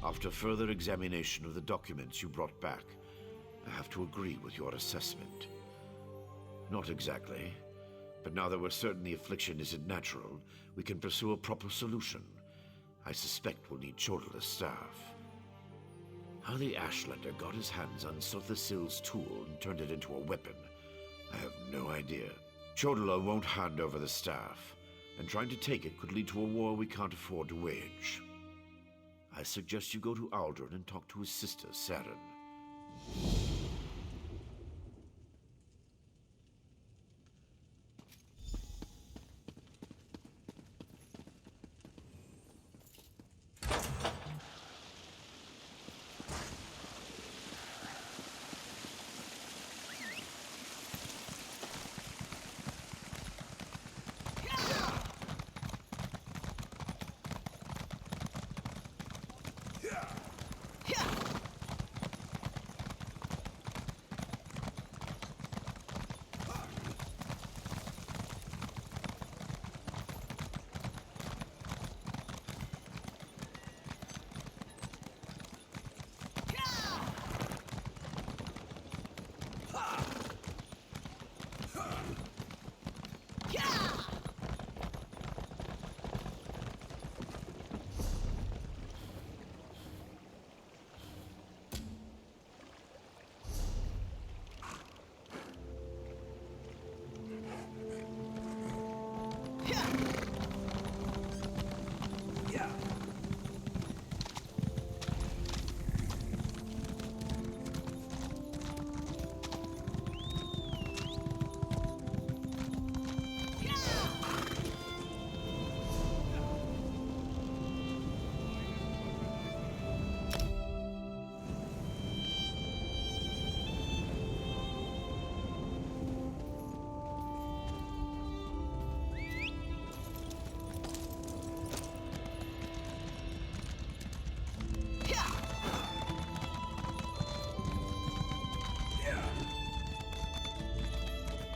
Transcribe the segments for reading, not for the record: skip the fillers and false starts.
After further examination of the documents you brought back, I have to agree with your assessment. Not exactly, but now that we're certain the affliction isn't natural, we can pursue a proper solution. I suspect we'll need Chodala's staff. How the Ashlander got his hands on Sothasil's tool and turned it into a weapon, I have no idea. Chodala won't hand over the staff, and trying to take it could lead to a war we can't afford to wage. I suggest you go to Ald'ruhn and talk to his sister, Seryn.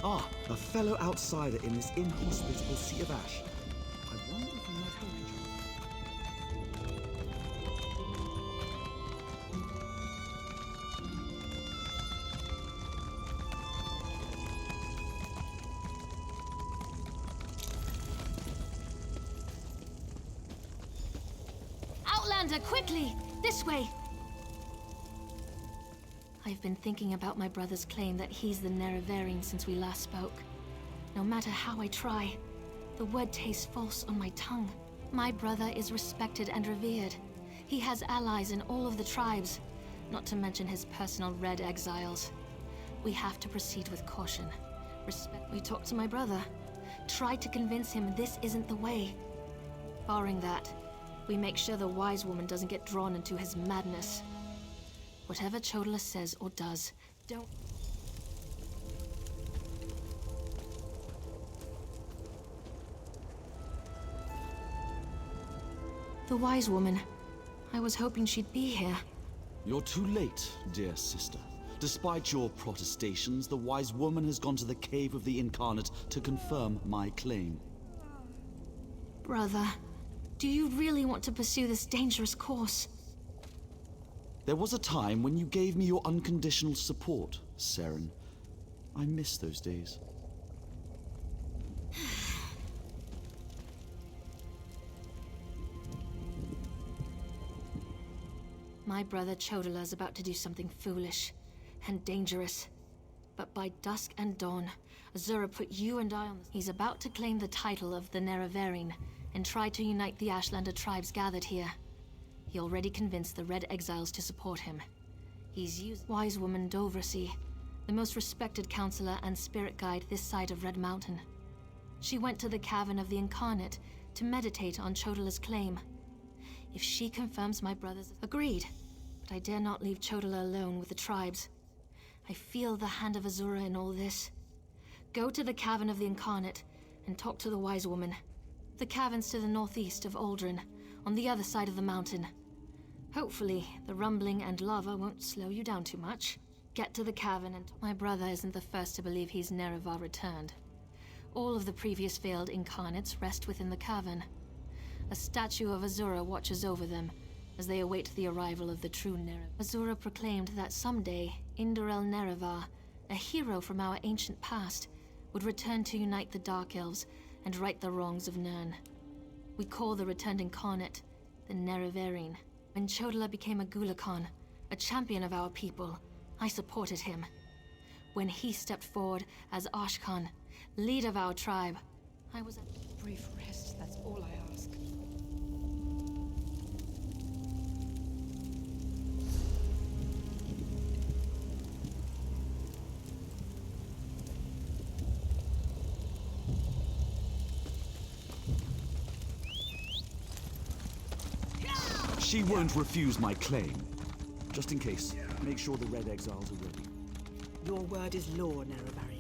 Ah, a fellow outsider in this inhospitable sea of ash. I wonder if I might help you. Outlander, quickly! This way! I've been thinking about my brother's claim that he's the Nerevarine since we last spoke. No matter how I try, the word tastes false on my tongue. My brother is respected and revered. He has allies in all of the tribes, not to mention his personal Red Exiles. We have to proceed with caution. We talked to my brother, tried to convince him this isn't the way. Barring that, we make sure the wise woman doesn't get drawn into his madness. Whatever Chodala says or does, don't... The wise woman. I was hoping she'd be here. You're too late, dear sister. Despite your protestations, the wise woman has gone to the cave of the incarnate to confirm my claim. Brother, do you really want to pursue this dangerous course? There was a time when you gave me your unconditional support, Seryn. I miss those days. My brother Chodala is about to do something foolish and dangerous. But by dusk and dawn, Azura put you and I on the... He's about to claim the title of the Nerevarine and try to unite the Ashlander tribes gathered here. He already convinced the Red Exiles to support him. He's used wise woman Dovrasi, the most respected counselor and spirit guide this side of Red Mountain. She went to the Cavern of the Incarnate to meditate on Chodala's claim. If she confirms my brother's... Agreed, but I dare not leave Chodala alone with the tribes. I feel the hand of Azura in all this. Go to the Cavern of the Incarnate and talk to the wise woman. The cavern's to the northeast of Ald'ruhn, on the other side of the mountain. Hopefully, the rumbling and lava won't slow you down too much. Get to the cavern and... My brother isn't the first to believe he's Nerevar returned. All of the previous failed incarnates rest within the cavern. A statue of Azura watches over them, as they await the arrival of the true Nerevar. Azura proclaimed that someday, Indorel Nerevar, a hero from our ancient past, would return to unite the Dark Elves and right the wrongs of Nirn. We call the returned incarnate the Nerevarine. When Chodala became a Gulakan, a champion of our people, I supported him. When he stepped forward as Ashkan, leader of our tribe, I was a Brief rest, that's all I ask. She won't refuse my claim. Just in case, make sure the Red Exiles are ready. Your word is law, Nerevarine.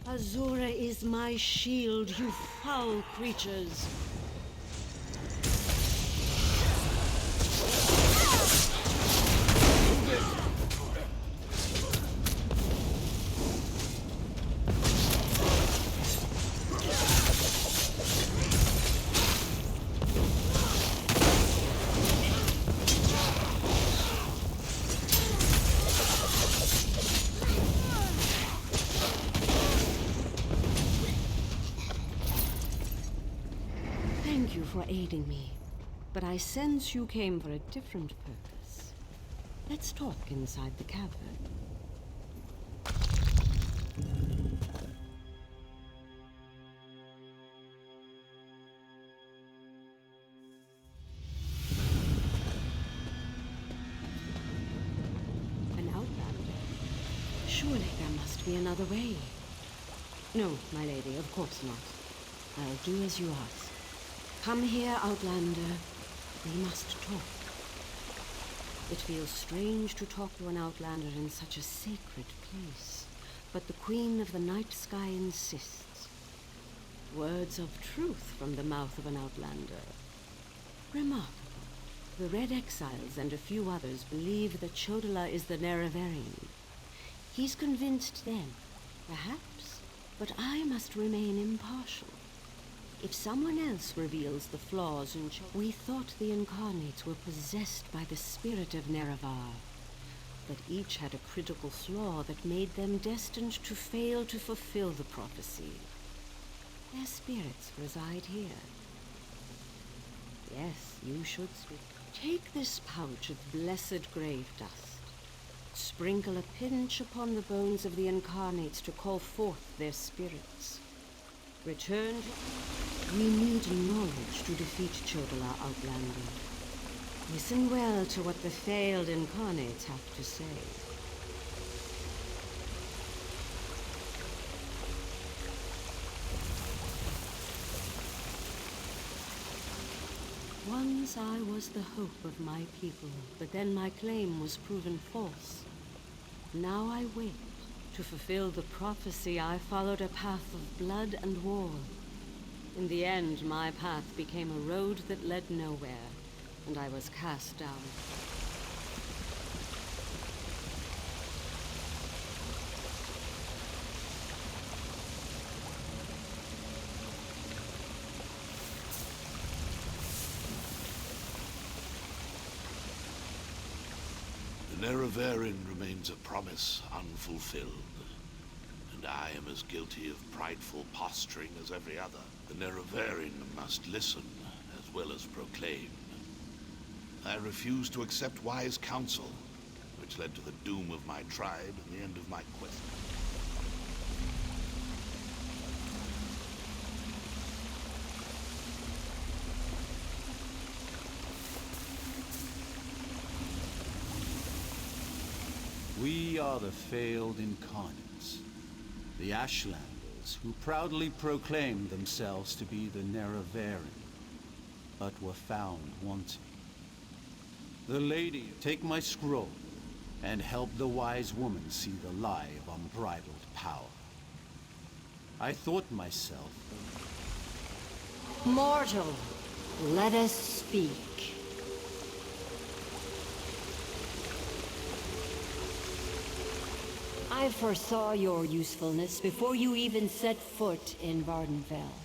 Azura is my shield, you foul creatures. Thank you for aiding me, but I sense you came for a different purpose. Let's talk inside the cavern. An outlander? Surely there must be another way. No, my lady, of course not. I'll do as you ask. Come here, Outlander. We must talk. It feels strange to talk to an Outlander in such a sacred place, but the Queen of the Night Sky insists. Words of truth from the mouth of an Outlander. Remarkable. The Red Exiles and a few others believe that Chodala is the Nerevarine. He's convinced them, perhaps, but I must remain impartial. If someone else reveals the flaws in we thought the Incarnates were possessed by the spirit of Nerevar, but each had a critical flaw that made them destined to fail to fulfill the prophecy. Their spirits reside here. Yes, you should speak. Take this pouch of blessed grave dust. Sprinkle a pinch upon the bones of the Incarnates to call forth their spirits. Return to... We need knowledge to defeat Chodala, Outlander. Listen well to what the failed Incarnates have to say. Once I was the hope of my people, but then my claim was proven false. Now I wait. To fulfill the prophecy, I followed a path of blood and war. In the end, my path became a road that led nowhere, and I was cast down. The Nerevarine remains a promise unfulfilled. And I am as guilty of prideful posturing as every other. The Nerevarine must listen as well as proclaim. I refuse to accept wise counsel, which led to the doom of my tribe and the end of my quest. We are the failed Incarnates, the Ashlanders who proudly proclaimed themselves to be the Nerevarine, but were found wanting. The lady, take my scroll and help the wise woman see the lie of unbridled power. I thought myself... Mortal, let us speak. I foresaw your usefulness before you even set foot in Vardenfell.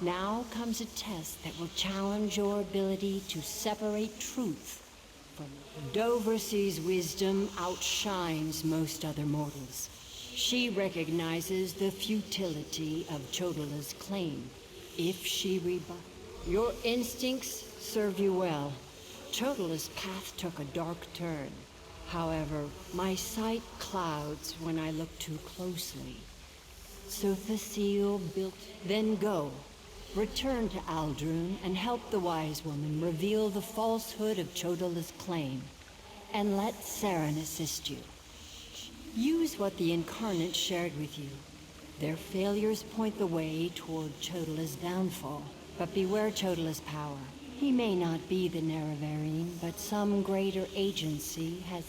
Now comes a test that will challenge your ability to separate truth from Doversee's wisdom outshines most other mortals. She recognizes the futility of Chodala's claim. If she rebuts, your instincts serve you well. Chodala's path took a dark turn. However, my sight clouds when I look too closely. So Thassil built... Then go. Return to Ald'ruhn and help the wise woman reveal the falsehood of Chodala's claim. And let Seryn assist you. Use what the Incarnate shared with you. Their failures point the way toward Chodala's downfall. But beware Chodala's power. He may not be the Nerevarine, but some greater agency has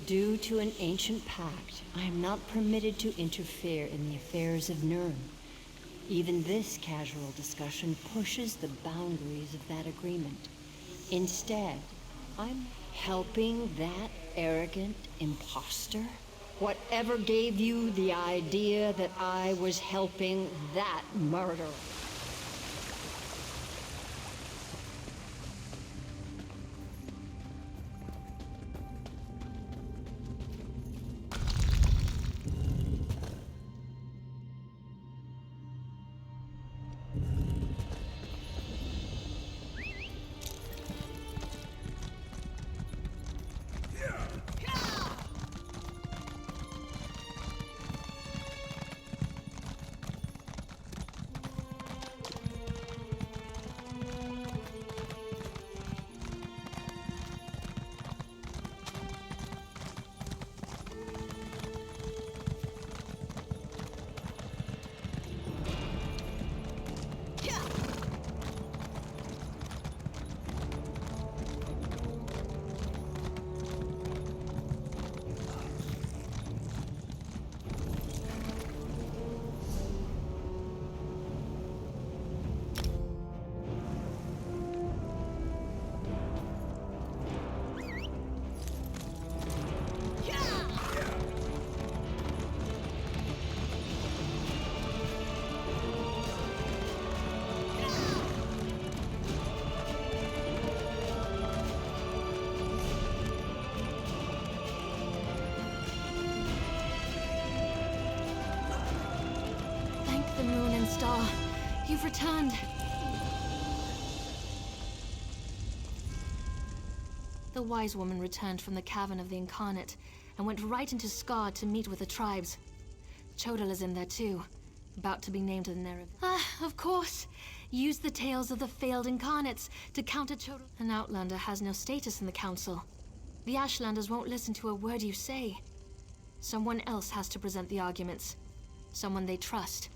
due to an ancient pact. I am not permitted to interfere in the affairs of Nirn. Even this casual discussion pushes the boundaries of that agreement. Instead, I'm helping that arrogant imposter? Whatever gave you the idea that I was helping that murderer? Star, you've returned. The wise woman returned from the cavern of the Incarnate and went right into Scar to meet with the tribes. Chodala's in there too, about to be named the Nerev. Of course. Use the tales of the failed Incarnates to counter Chodala. An Outlander has no status in the Council. The Ashlanders won't listen to a word you say. Someone else has to present the arguments. Someone they trust.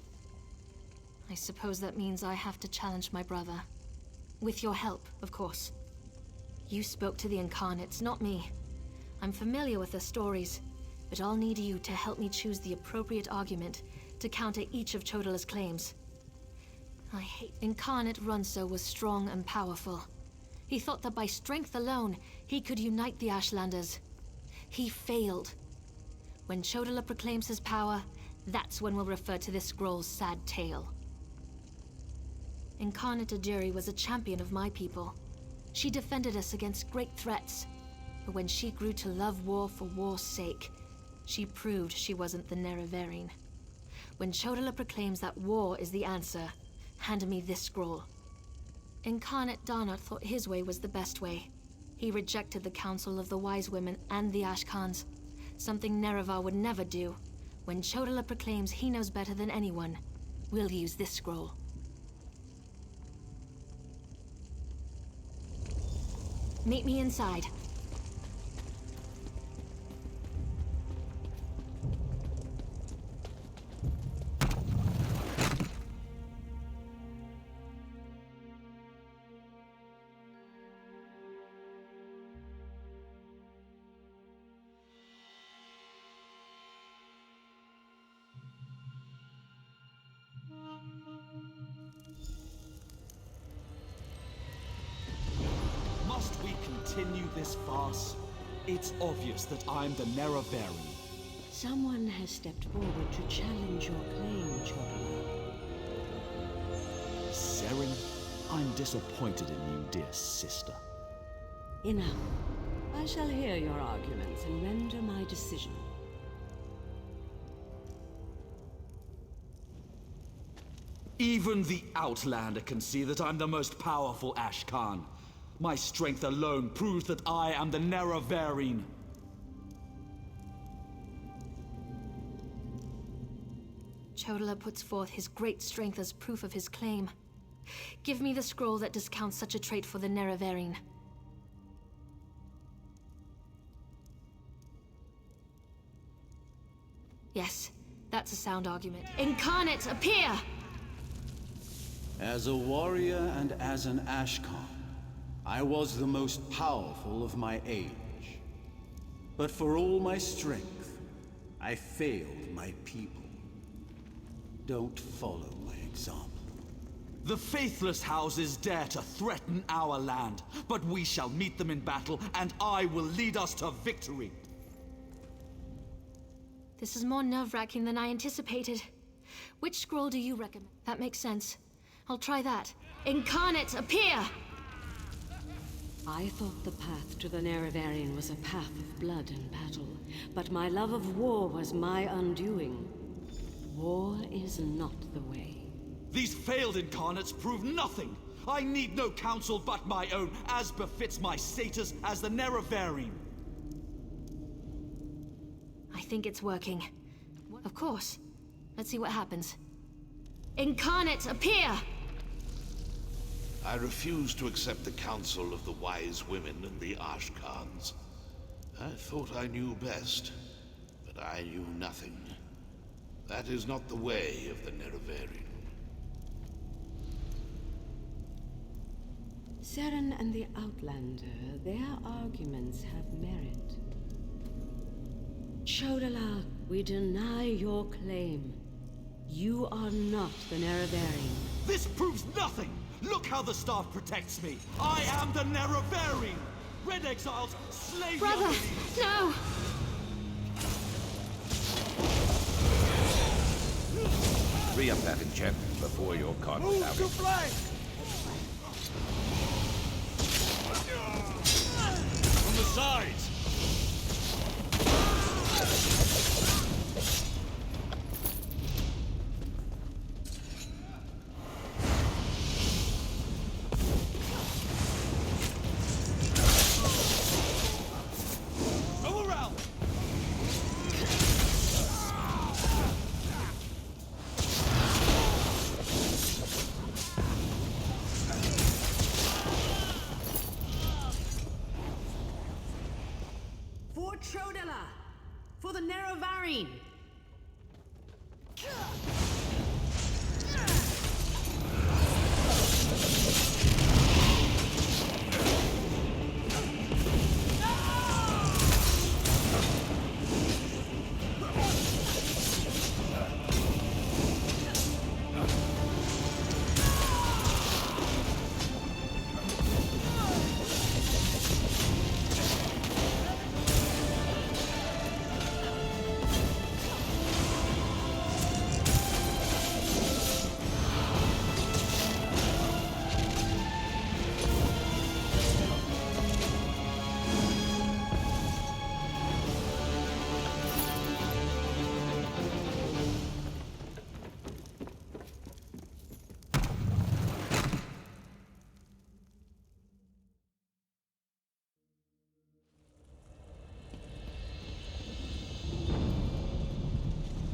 I suppose that means I have to challenge my brother. With your help, of course. You spoke to the Incarnates, not me. I'm familiar with their stories, but I'll need you to help me choose the appropriate argument to counter each of Chodala's claims. I hate... Incarnate Runso was strong and powerful. He thought that by strength alone, he could unite the Ashlanders. He failed. When Chodala proclaims his power, that's when we'll refer to this scroll's sad tale. Incarnate Ajiri was a champion of my people. She defended us against great threats. But when she grew to love war for war's sake, she proved she wasn't the Nerevarine. When Chodala proclaims that war is the answer, hand me this scroll. Incarnate Darnot thought his way was the best way. He rejected the counsel of the wise women and the Ashkans, something Nerevar would never do. When Chodala proclaims he knows better than anyone, we'll use this scroll. Meet me inside. Must we continue this farce? It's obvious that I'm the Nerevarine. Someone has stepped forward to challenge your claim, Chodala. Seryn, I'm disappointed in you, dear sister. Enough. I shall hear your arguments and render my decision. Even the Outlander can see that I'm the most powerful Ashkan. My strength alone proves that I am the Nerevarine. Chodala puts forth his great strength as proof of his claim. Give me the scroll that discounts such a trait for the Nerevarine. Yes, that's a sound argument. Incarnate, appear! As a warrior and as an Ashkan, I was the most powerful of my age. But for all my strength, I failed my people. Don't follow my example. The faithless houses dare to threaten our land, but we shall meet them in battle, and I will lead us to victory. This is more nerve-wracking than I anticipated. Which scroll do you recommend? That makes sense. I'll try that. Incarnate, appear! I thought the path to the Nerevarine was a path of blood and battle, but my love of war was my undoing. War is not the way. These failed incarnates prove nothing. I need no counsel but my own, as befits my status as the Nerevarine. I think it's working. Of course. Let's see what happens. Incarnate, appear! I refuse to accept the counsel of the wise women and the Archcons. I thought I knew best, but I knew nothing. That is not the way of the Nerevarine. Seryn and the Outlander, their arguments have merit. Chodala, we deny your claim. You are not the Nerevarine. This proves nothing! Look how the staff protects me! I am the Nerevarine! Red exiles, slay Brother, no! Free up that enchantment before your card is out. From the sides! For Chodala! For the Nerevarine!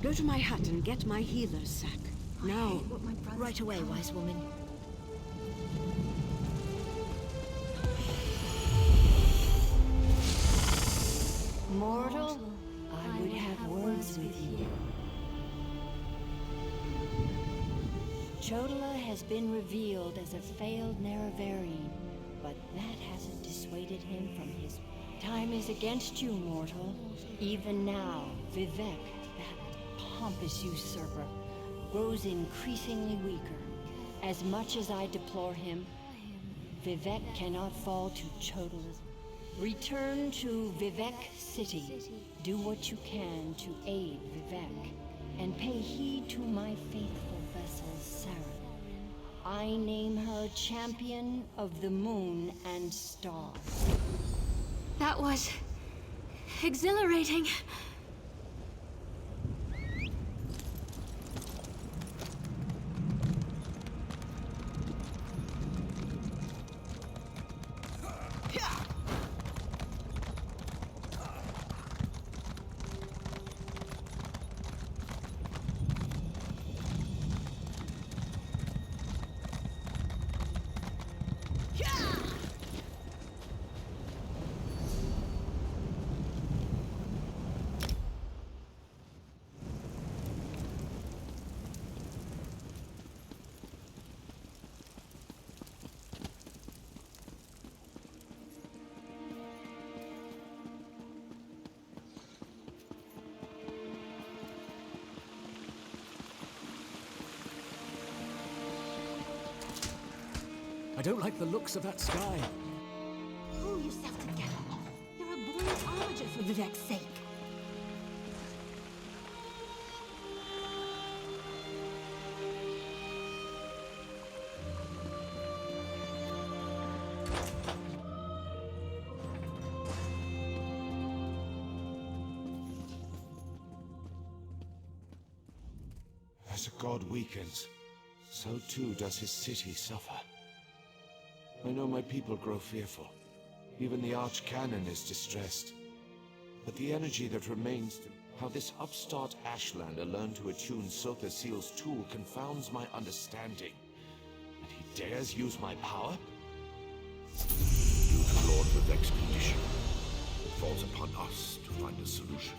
Go to my hut and get my healer's sack. Now. Right away, wise woman. Mortal, I would have words with you. Chodala has been revealed as a failed Nerevarine, but that hasn't dissuaded him from his... Time is against you, mortal. Even now, Vivec, that pompous usurper, grows increasingly weaker. As much as I deplore him, Vivec cannot fall to Chodala's. Return to Vivec City. Do what you can to aid Vivec, and pay heed to my faithful vessel, Seryn. I name her Champion of the Moon and Stars. That was... exhilarating. I don't like the looks of that sky. Pull yourself together. You're a born archer for Vivec's sake. As a god weakens, so too does his city suffer. I know my people grow fearful. Even the archcanon is distressed. But the energy that remains, how this upstart Ashlander learned to attune Sotha-Seal's tool confounds my understanding. And he dares use my power? Due to Lord Vivec's condition, it falls upon us to find a solution.